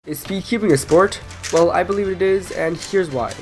Is speedcubing a sport? Well, I believe it is, and here's why.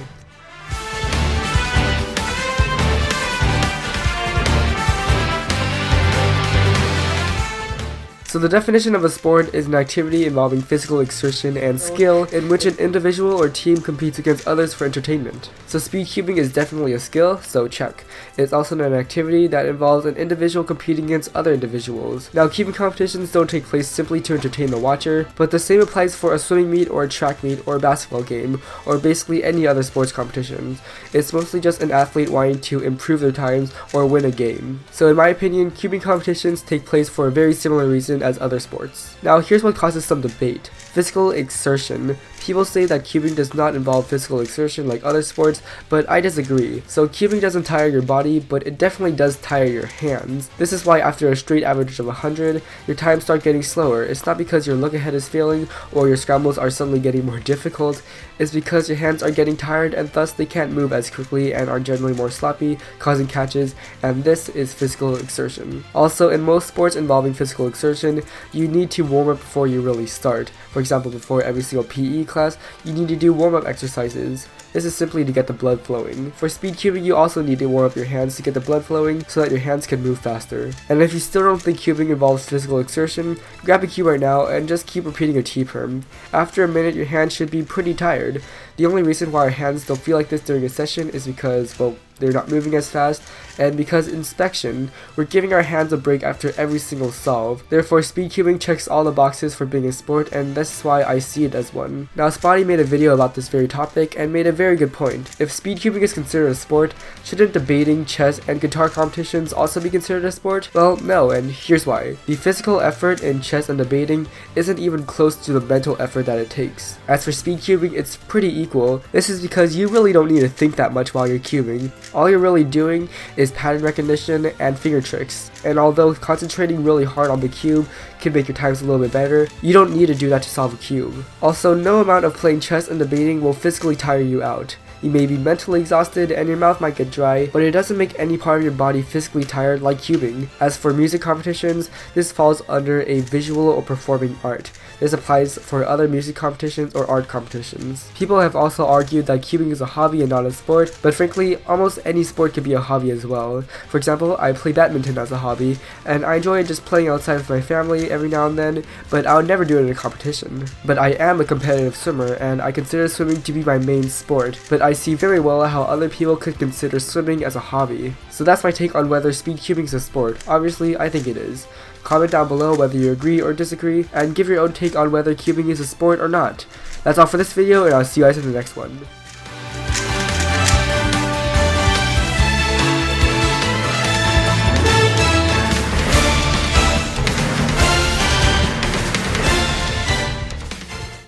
So the definition of a sport is an activity involving physical exertion and skill in which an individual or team competes against others for entertainment. So speedcubing is definitely a skill, so check. It's also an activity that involves an individual competing against other individuals. Now, cubing competitions don't take place simply to entertain the watcher, but the same applies for a swimming meet or a track meet or a basketball game, or basically any other sports competitions. It's mostly just an athlete wanting to improve their times or win a game. So in my opinion, cubing competitions take place for a very similar reason as other sports. Now here's what causes some debate. Physical exertion. People say that cubing does not involve physical exertion like other sports, but I disagree. So cubing doesn't tire your body, but it definitely does tire your hands. This is why after a straight average of 100, your times start getting slower. It's not because your look ahead is failing or your scrambles are suddenly getting more difficult. It's because your hands are getting tired and thus they can't move as quickly and are generally more sloppy, causing catches, and this is physical exertion. Also, in most sports involving physical exertion, you need to warm up before you really start. For example, before every single PE class, you need to do warm-up exercises. This is simply to get the blood flowing. For speedcubing, you also need to warm up your hands to get the blood flowing so that your hands can move faster. And if you still don't think cubing involves physical exertion, grab a cube right now and just keep repeating a T-perm. After a minute, your hands should be pretty tired. The only reason why our hands don't feel like this during a session is because, well, they're not moving as fast, and because inspection, we're giving our hands a break after every single solve. Therefore, speedcubing checks all the boxes for being a sport, and that's why I see it as one. Now, Spotty made a video about this very topic and made a very good point. If speedcubing is considered a sport, shouldn't debating, chess, and guitar competitions also be considered a sport? Well, no, and here's why. The physical effort in chess and debating isn't even close to the mental effort that it takes. As for speedcubing, it's pretty equal. This is because you really don't need to think that much while you're cubing. All you're really doing is pattern recognition and finger tricks, and although concentrating really hard on the cube can make your times a little bit better, you don't need to do that to solve a cube. Also, no amount of playing chess and debating will physically tire you out. You may be mentally exhausted and your mouth might get dry, but it doesn't make any part of your body physically tired like cubing. As for music competitions, this falls under a visual or performing art. This applies for other music competitions or art competitions. People have also argued that cubing is a hobby and not a sport, but frankly, almost any sport can be a hobby as well. For example, I play badminton as a hobby, and I enjoy just playing outside with my family every now and then, but I would never do it in a competition. But I am a competitive swimmer, and I consider swimming to be my main sport, but I see very well how other people could consider swimming as a hobby. So that's my take on whether speedcubing is a sport. Obviously, I think it is. Comment down below whether you agree or disagree, and give your own take on whether cubing is a sport or not. That's all for this video, and I'll see you guys in the next one.